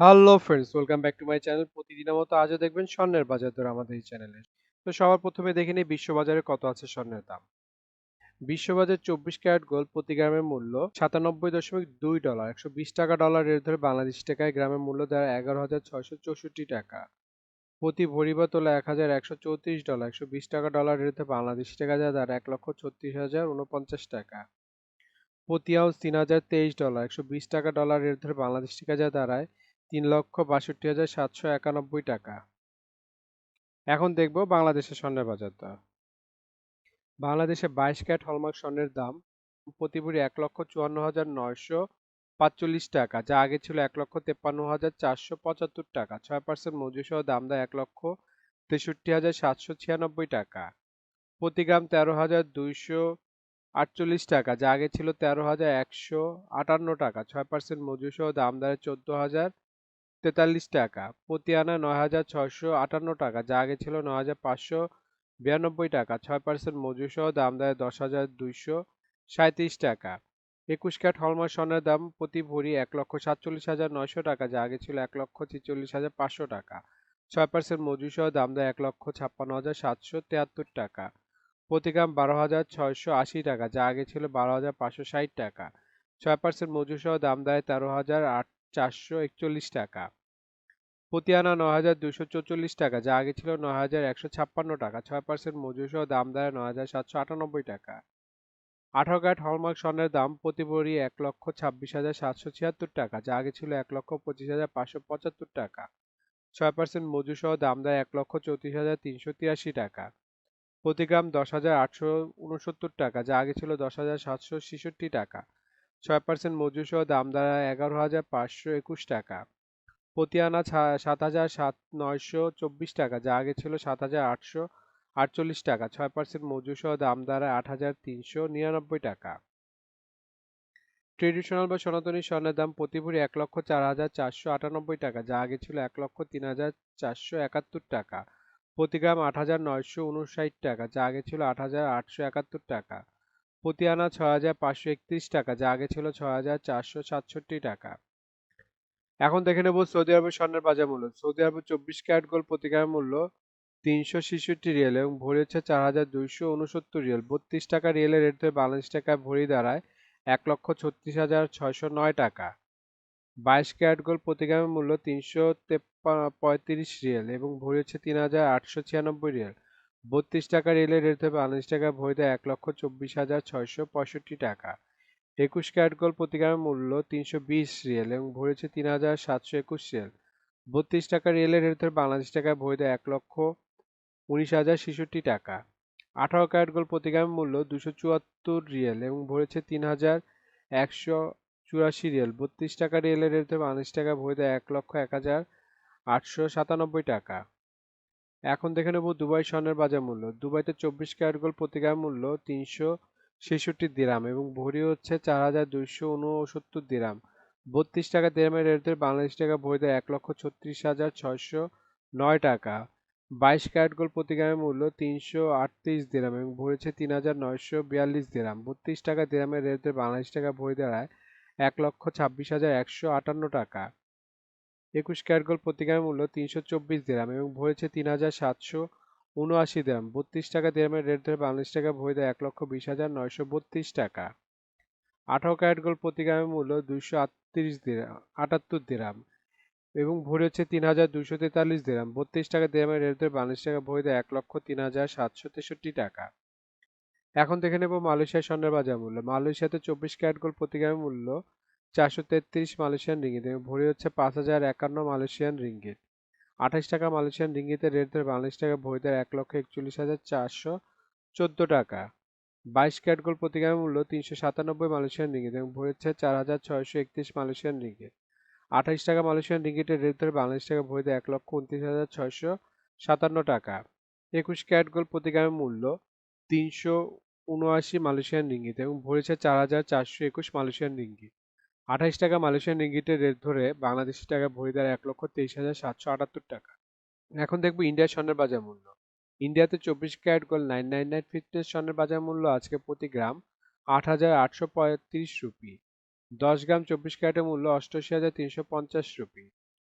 Hello friends, welcome back to my channel. প্রতিদিনের মতো আজও দেখবেন স্বর্ণের বাজার দর আমাদের এই চ্যানেলে। তো সবার প্রথমে দেখে নিই বিশ্ববাজারে কত আছে স্বর্ণের দাম। বিশ্ববাজার 24 ক্যারেট গোল্ড প্রতি গ্রামের মূল্য 97.2 ডলার, 120 টাকা ডলার রেট ধরে বাংলাদেশি টাকায় গ্রামের মূল্য দাঁড়ায় 11,664 টাকা। প্রতি ভরি বা তোলা 1,134 ডলার, 120 টাকা ডলার রেট ধরে বাংলাদেশি টাকা দাঁড়ায় 1,36,049 টাকা। প্রতি আউন্স 3,023 ডলার, 120 টাকা ডলার রেট ধরে বাংলাদেশ টাকা দাঁড়ায় 3,62,791 টাকা। এখন দেখব বাংলাদেশের স্বর্ণের বাজার দর। বাংলাদেশে 22 ক্যারেট হলমার্ক স্বর্ণের দাম প্রতি ভরি 1,54,945 টাকা, যা আগে ছিল 1,53,475 টাকা। 6% মজুরি সহ দাম দেয় 1,63,796 টাকা। প্রতি গ্রাম 13,248 টাকা, যা আগে ছিল 13,158 টাকা। 6% মজুরি সহ দাম দাঁড়ায় 14,043 টাকা। প্রতি আনা 9,658 টাকা, যা আগে ছিল 9,592 টাকা। 6% মজুরি সহ দাম দাঁড়ায় 10,237 টাকা। 21 ক্যারেট হলমার্ক স্বর্ণের দাম প্রতি ভরি 1,47,900 টাকা, যা আগে ছিল 1,46,500 টাকা। 6% মজুরি সহ দাম দেয় 1,56,773 টাকা। প্রতি গ্রাম 12,680 টাকা, যা আগে ছিল 12,560 টাকা। 6% মজুরি সহ দাম দেয় 13,441 টাকা। প্রতি আনা 9,244 টাকা, যা আগে ছিল 9,156 টাকা। 6% মজুরি সহ দাম দেয় 9,798 টাকা। 18 ক্যারেট হলমার্ক স্বর্ণের দাম প্রতি ভরি 1,26,776 টাকা, যা আগে ছিল 1,25,575 টাকা। 6% মজুরি সহ দাম দেয় 1,34,383 টাকা। প্রতি গ্রাম 10,869 টাকা, যা আগে ছিল 10,766 টাকা। 6% মজুরি সহ দাম দাঁড়ায় 11,521 টাকা। প্রতি আনা 7,924 টাকা, যা আগে ছিল 7,848 টাকা। 6% মজুরি সহ দাম দাঁড়ায় 8,399 টাকা। ট্রেডিশনাল বা সনাতনী স্বর্ণের দাম প্রতি ভরি 1,04,498 টাকা, যা আগে ছিল 1,03,471 টাকা। প্রতি গ্রাম 8,959 টাকা, যা আগে ছিল 8,871 টাকা। প্রতি আনা 6,531 টাকা, যা আগে ছিল 6,467 টাকা। এখন দেখে নেব সৌদি আরবের স্বর্ণের বাজার মূল্য। সৌদি আরবের 24 ক্যারেট গোল্ড প্রতি গ্রামের মূল্য 366 রিয়াল এবং ভরি হচ্ছে 4,269 রিয়াল। 32 টাকা রিয়েলের রেট ধরে বাংলাদেশ টাকায় ভরি দাঁড়ায় 1,36,609 টাকা। 22 ক্যারেট গোল্ড প্রতি গ্রামের মূল্য 335 রিয়াল এবং ভরি হচ্ছে 3,896 রিয়াল। 32 টাকা রিয়েলের রেট ধরে বাংলাদেশ টাকায় ভরি দেয় 1,24,665 টাকা। 21 ক্যারেট গোল্ড প্রতি গ্রামের মূল্য 320 রিয়াল এবং ভরি হচ্ছে 3,721 রিয়াল। 32 টাকা রিয়েলের রেট ধরে বাংলাদেশ টাকায় ভরি দেয় 1,19,066 টাকা। 18 ক্যারেট গোল্ড প্রতি গ্রামের মূল্য 274 রিয়াল এবং ভরি হচ্ছে 3,184 রিয়াল। 32 টাকা রিয়েলের রেট ধরে বাংলাদেশ টাকায় ভরি দেয় 1,01,897 টাকা। এখন দেখে নেব দুবাই স্বর্ণের বাজার মূল্য। দুবাইতে 24 ক্যারেট গোল্ড প্রতি গ্রাম মূল্য 366 দিরাম এবং ভরি হচ্ছে 4,269 দিরাম। 32 টাকা দিরামের রেট ধরে বাংলাদেশ টাকা ভরি দেয় 1,36,609 টাকা। 22 ক্যারেট গোল্ড প্রতি গ্রামের মূল্য 338 দিরাম এবং ভরি হচ্ছে 3,942 দিরাম। 32 টাকা দিরামের রেট ধরে বাংলাদেশ টাকা ভরি দাঁড়ায় 1,26,158 টাকা। 21 ক্যারেট গোল্ড প্রতি গ্রামের মূল্য 324 দিরাম এবং ভরি হচ্ছে 3,779 দিরাম। 32 টাকা দিরামের রেট ধরে বাংলাদেশ টাকা ভরি দেয় 1,20,932 টাকা। 18 ক্যারেট গোল্ড প্রতি গ্রামের মূল্য 278 দিরাম এবং ভরি হচ্ছে 3,243 দিরাম। 32 টাকা দিরামের রেট ধরে বাংলাদেশ টাকা ভরি দেয় 1,03,763 টাকা। এখন দেখে নেব মালয়েশিয়ার স্বর্ণের বাজার মূল্য। মালয়েশিয়াতে 24 ক্যারেট গোল্ড প্রতি গ্রামের মূল্য 433 মালয়েশিয়ান রিঙ্গিত এবং ভরি হচ্ছে 5,051 মালয়েশিয়ান রিঙ্গিত। 28 টাকা মালয়েশিয়ান রিঙ্গিতের রেট ধরে বাংলাদেশ টাকা ভরি দেয় 1,41,414 টাকা। 22 ক্যারেট গোল্ড প্রতি গ্রামের মূল্য 397 মালয়েশিয়ান রিঙ্গিত এবং ভরি হচ্ছে 4,631 মালয়েশিয়ান রিঙ্গিত। 28 টাকা মালয়েশিয়ান রিঙ্গিতের রেট ধরে বাংলাদেশ টাকা ভরি দেয় 1,29,657 টাকা। 21 ক্যারেট গোল্ড প্রতি গ্রামের মূল্য 379 মালয়েশিয়ান রিঙ্গিত এবং ভরি হচ্ছে 4,421 মালয়েশিয়ান রিঙ্গিত। 28 টাকা মালয়েশিয়ান রিঙ্গিতের রেট ধরে বাংলাদেশি টাকা ভরি দেয় 1,23,778 টাকা। এখন দেখবো ইন্ডিয়ার স্বর্ণের বাজার মূল্য। ইন্ডিয়াতে 24 ক্যারেট গোল্ড 999 ফিটনেস স্বর্ণের বাজার মূল্য আজকে প্রতি গ্রাম 8,835 রুপি। 10 গ্রাম 24 ক্যারেটের মূল্য 88,350 রুপি।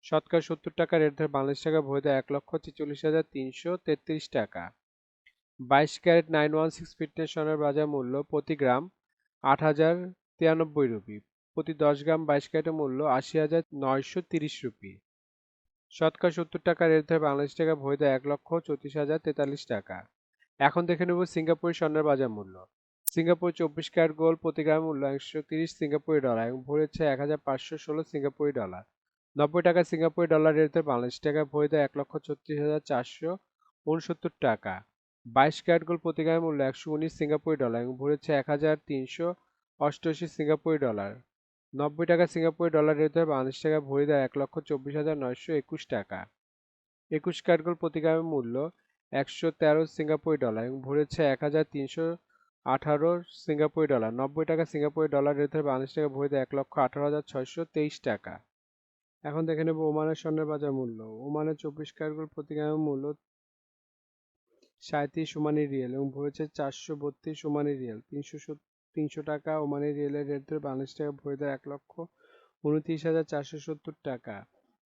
শতকরা 70 টাকা রেট ধরে বাংলাদেশ টাকা বৈধ 1,46,333 টাকা। 22 ক্যারেট 916 ফিটনেস সোনার বাজার মূল্য প্রতি গ্রাম 8,093 রুপি। প্রতি 10 গ্রাম 22 ক্যারেটের মূল্য 80,930 রুপি। শতকরা 70 টাকা রেট ধরে বাংলাদেশ টাকা বৈধ 1,34,043 টাকা। এখন দেখে নেব সিঙ্গাপুরি স্বর্ণের বাজার মূল্য। সিঙ্গাপুর 24 ক্যারেট গোল্ড প্রতি গ্রাম মূল্য 130 সিঙ্গাপুরি ডলার এবং ভরি হচ্ছে 1,516 সিঙ্গাপুরি ডলার। 90 টাকা সিঙ্গাপুরি ডলার রেট ধরে বাংলাদেশ টাকা বৈধ 1,36,469 টাকা। 22 ক্যারেট গোল্ড প্রতি গ্রাম মূল্য 119 সিঙ্গাপুরি ডলার এবং ভরি হচ্ছে 1,388 সিঙ্গাপুরি ডলার। 90 টাকা সিঙ্গাপুরি ডলার রেট ধরে বাংলাদেশ টাকা ভরি দেয় 1,24,921 টাকা। 21 ক্যারেট গোল্ড প্রতি গ্রামের মূল্য 113 সিঙ্গাপুরি ডলার এবং ভরি হচ্ছে 1,318 সিঙ্গাপুরি ডলার। 90 টাকা সিঙ্গাপুরি ডলার রেট ধরে বাংলাদেশ টাকা ভরি দেয় 1,18,623 টাকা। এখন দেখে নেব ওমানের স্বর্ণের বাজার মূল্য। ওমানের 24 ক্যারেট গোল্ড প্রতি গ্রামের মূল্য 37 ওমানি রিয়েল এবং ভরি হচ্ছে 432 ওমানি রিয়েল। 300 টাকা ওমানি রিয়েলের রেট ধরে বাংলাদেশ টাকা ভরি দেয় 1,29,470 টাকা।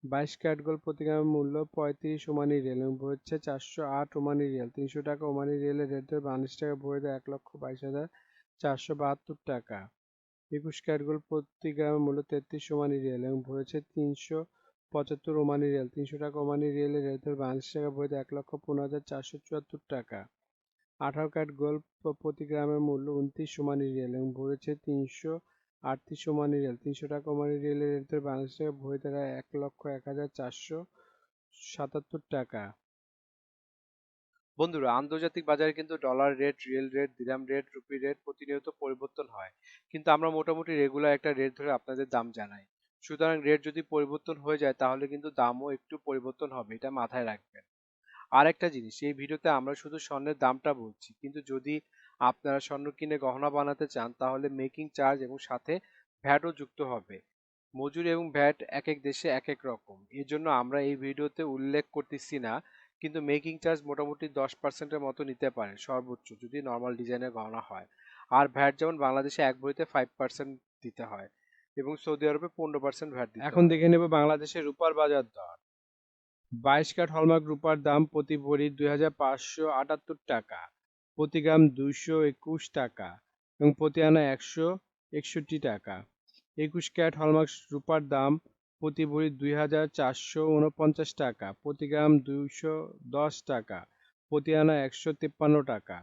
22 ক্যারেট গোল্ড প্রতি গ্রামের মূল্য 35 ওমানি রিয়েল এবং ভরি হচ্ছে 408 ওমানি রিয়েল। 300 টাকা ওমানি রিয়েলের রেট ধরে বাংলাদেশ টাকা ভরি দেয় 1,22,472 টাকা। 21 ক্যারেট গোল্ড প্রতি গ্রামের মূল্য 33 ওমানি রিয়েল এবং ভরি হচ্ছে 375 ওমানি রিয়েল। 300 টাকা ওমানি রিয়েলের রেট ধরে বাংলাদেশ টাকা ভরি দেয় 1,15,474 টাকা। 18 ক্যারেট গোল্ড প্রতি গ্রামের মূল্য 29 ওমানি রিয়েল এবং ভরি হচ্ছে 338 ওমানি রিয়েল। 300 টাকা ওমানি রিয়েলের রেট ধরে বাংলাদেশ টাকা ভরি দাঁড়ায় 1,01,477 টাকা। বন্ধুরা, আন্তর্জাতিক বাজারে কিন্তু ডলার রেট, রিয়েল রেট, দিরহাম রেট, রুপি রেট প্রতিনিয়ত পরিবর্তন হয়, কিন্তু আমরা মোটামুটি রেগুলার একটা রেট ধরে আপনাদের দাম জানাই। সুতরাং রেট যদি পরিবর্তন হয়ে যায় তাহলে কিন্তু দামও একটু পরিবর্তন হবে, এটা মাথায় রাখবেন। আরেকটা জিনিস, এই ভিডিওতে আমরা শুধু স্বর্ণের দামটা বলছি, কিন্তু যদি আপনারা স্বর্ণ কিনে গহনা বানাতে চান তাহলে মেকিং চার্জ এবং সাথে ভ্যাটও যুক্ত হবে। মজুরি এবং ভ্যাট এক এক দেশে এক এক রকম, এর জন্য আমরা এই ভিডিওতে উল্লেখ করতেছি না, কিন্তু মেকিং চার্জ মোটামুটি 10%-এর মতো নিতে পারে সর্বোচ্চ, যদি নর্মাল ডিজাইনের গহনা হয়। আর ভ্যাট যেমন বাংলাদেশে এক ভরিতে 5% দিতে হয় এবং সৌদি আরবে 15% ভ্যাট দিতে হয়। এখন দেখে নেব বাংলাদেশের রূপার বাজার দর। 22 ক্যারেট হলমার্ক রূপার দাম প্রতি ভরি 2,578 টাকা, প্রতি গ্রাম 221 টাকা এবং প্রতি আনা 161 টাকা। 21 ক্যারেট হলমার্ক রূপার দাম প্রতি ভরি 2,449 টাকা, প্রতি গ্রাম 210 টাকা, প্রতি আনা 153 টাকা।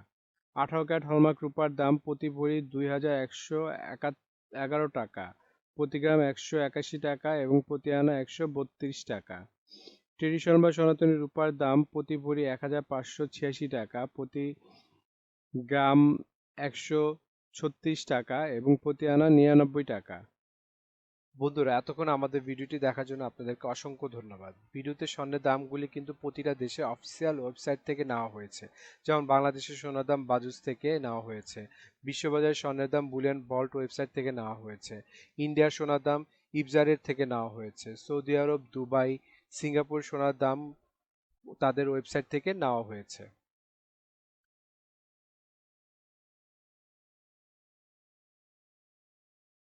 18 ক্যারেট হলমার্ক রূপার দাম প্রতি ভরি 2,111 টাকা, প্রতি গ্রাম 181 টাকা এবং প্রতি আনা 132 টাকা। ট্রেডিশনাল বা সনাতনী রূপার দাম প্রতি ভরি 1,586 টাকা, প্রতি গ্রাম 136 টাকা এবং প্রতি আনা 99 টাকা। বন্ধুরা, এতক্ষণ আমাদের ভিডিওটি দেখার জন্য আপনাদেরকে অসংখ্য ধন্যবাদ। ভিডিওতে স্বর্ণের দামগুলি কিন্তু প্রতিটা দেশে অফিসিয়াল ওয়েবসাইট থেকে নেওয়া হয়েছে, যেমন বাংলাদেশের সোনার দাম বাজুস থেকে নেওয়া হয়েছে, বিশ্ববাজার স্বর্ণের দাম বুলিয়ন ভল্ট ওয়েবসাইট থেকে নেওয়া হয়েছে, ইন্ডিয়ার সোনার দাম ইবজারের থেকে নেওয়া হয়েছে, সৌদি আরব, দুবাই, সিঙ্গাপুর সোনার দাম তাদের ওয়েবসাইট থেকে নেওয়া হয়েছে।